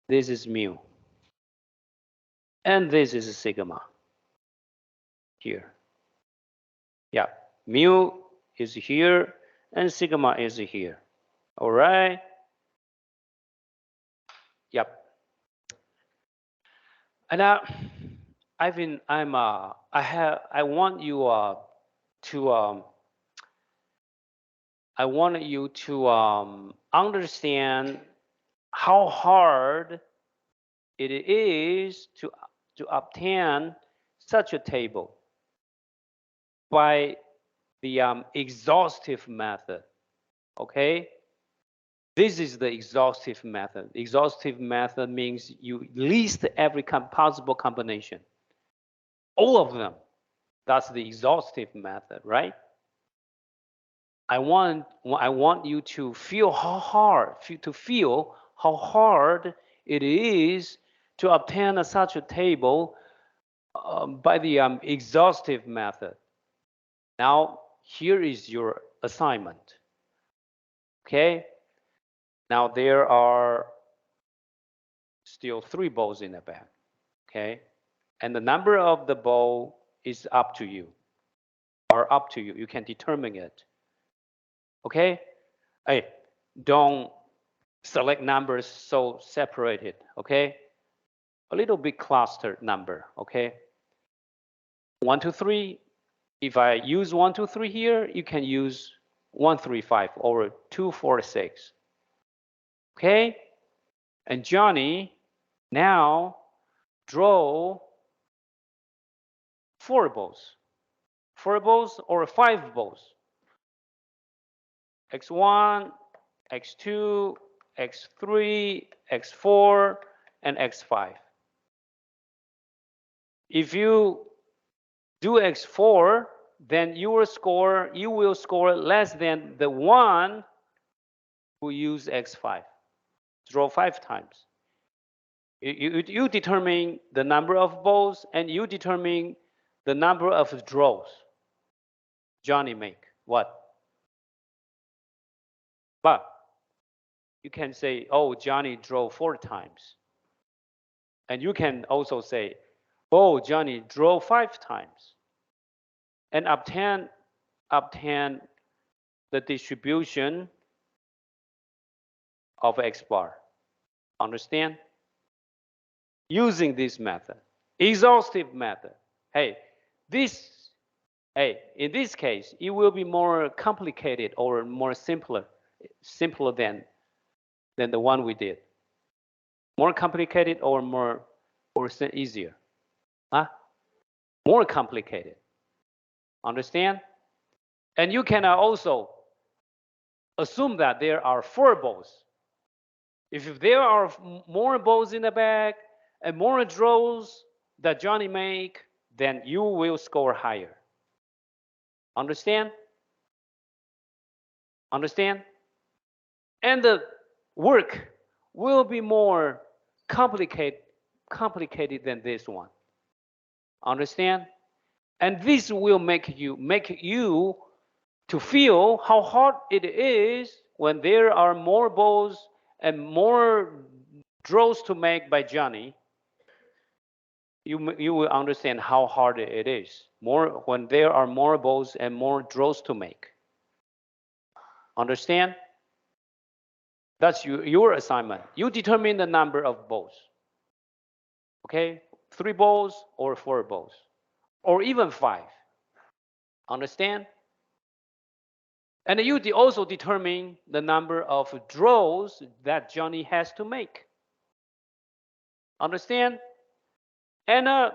Speaker 1: This is mu. And this is sigma here. Yeah, mu is here and sigma is here. All right. Yep. And Ivan, I want you to understand how hard it is to obtain such a table by the exhaustive method. Okay, this is the exhaustive method. Exhaustive method means you list every possible combination, all of them. That's the exhaustive method, right? I want you to feel how hard it is to obtain such a table by the exhaustive method. Now, here is your assignment. Okay. Now there are still 3 balls in the bag. Okay. And the number of the ball is up to you, or up to you. You can determine it. Okay? Hey, don't select numbers so separated. Okay? A little bit clustered number. Okay? 1, 2, 3. If I use 1, 2, 3 here, you can use 1, 3, 5 or 2, 4, 6. Okay? And Johnny now draw 4 balls. 4 balls or 5 balls. X1, X2, X3, X4, and X5. If you do X4, then you will score less than the one who use X5. Draw 5 times. You determine the number of balls and you determine the number of draws Johnny make. What? But you can say, oh, Johnny draw 4 times. And you can also say, oh, Johnny draw 5 times. And obtain the distribution of X bar. Understand? Using this method, exhaustive method. Hey, in this case, it will be more complicated or more simpler than the one we did. More complicated or easier? Huh? More complicated. Understand? And you can also assume that there are 4 balls. If there are more balls in the bag and more draws that Johnny make, then you will score higher. Understand? Understand? And the work will be more complicated than this one. Understand? And this will make you to feel how hard it is when there are more balls and more draws to make by Johnny. You will understand how hard it is. When there are more balls and more draws to make. Understand? That's your assignment. You determine the number of balls. Okay? 3 balls or 4 balls. Or even 5. Understand? And you also determine the number of draws that Johnny has to make. Understand? And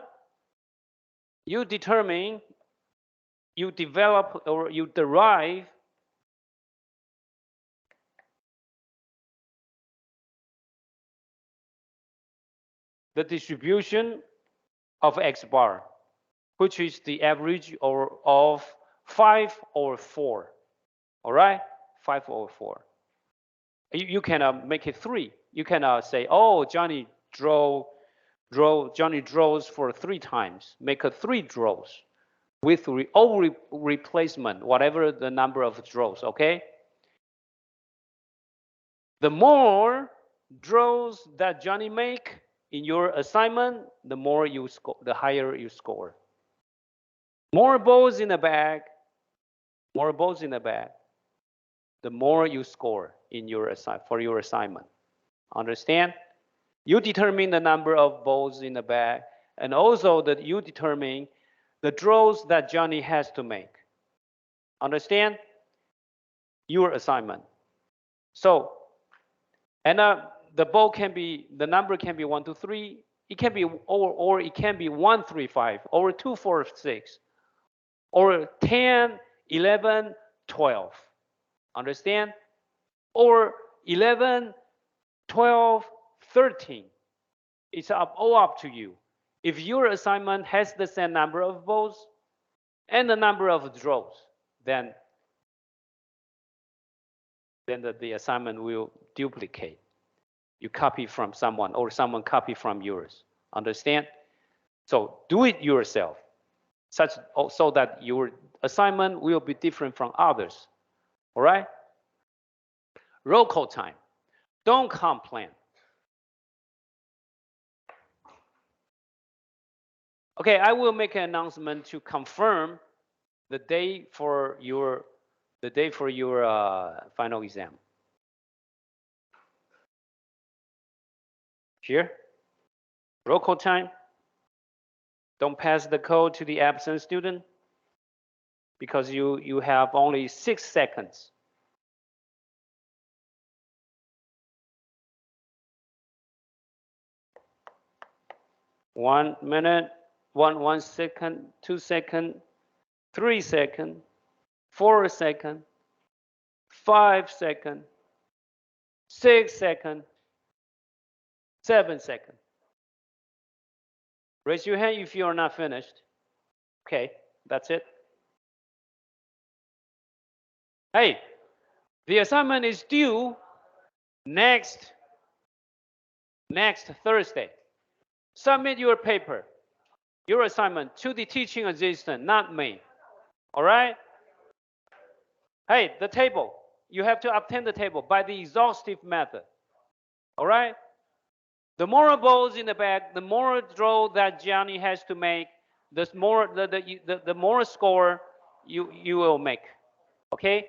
Speaker 1: you develop or you derive the distribution of X bar, which is the average of 5 or 4. All right? 5 or 4. You can make it 3. You can say, oh, Johnny draws for 3 times. Make a 3 draws with replacement, whatever the number of draws, okay? The more draws that Johnny make in your assignment, the more you score, the higher you score. More balls in the bag, the more you score in for your assignment. Understand? You determine the number of balls in the bag, and also that you determine the draws that Johnny has to make. Understand? Your assignment. So, and the number can be 1, 2, 3. It can be or it can be 1, 3, 5 or 2, 4, 6 or 10, 11, 12. Understand? Or 11, 12, 13. It's all up to you. If your assignment has the same number of balls and the number of draws, then the assignment will duplicate. You copy from someone or someone copy from yours. Understand? So do it yourself, so that your assignment will be different from others. All right? Roll call time. Don't complain. Okay, I will make an announcement to confirm the day for your final exam. Here, roll call time. Don't pass the code to the absent student because you have only 6 seconds. One minute, one second, 2 second, 3 second, 4 second, 5 second, 6 second, 7 second. Raise your hand if you are not finished. Okay, that's it. Hey, the assignment is due next Thursday. Submit your paper, your assignment to the teaching assistant, not me. All right? Hey, the table. You have to obtain the table by the exhaustive method. All right? The more balls in the bag, the more draw that Johnny has to make, the more the more score you will make. Okay?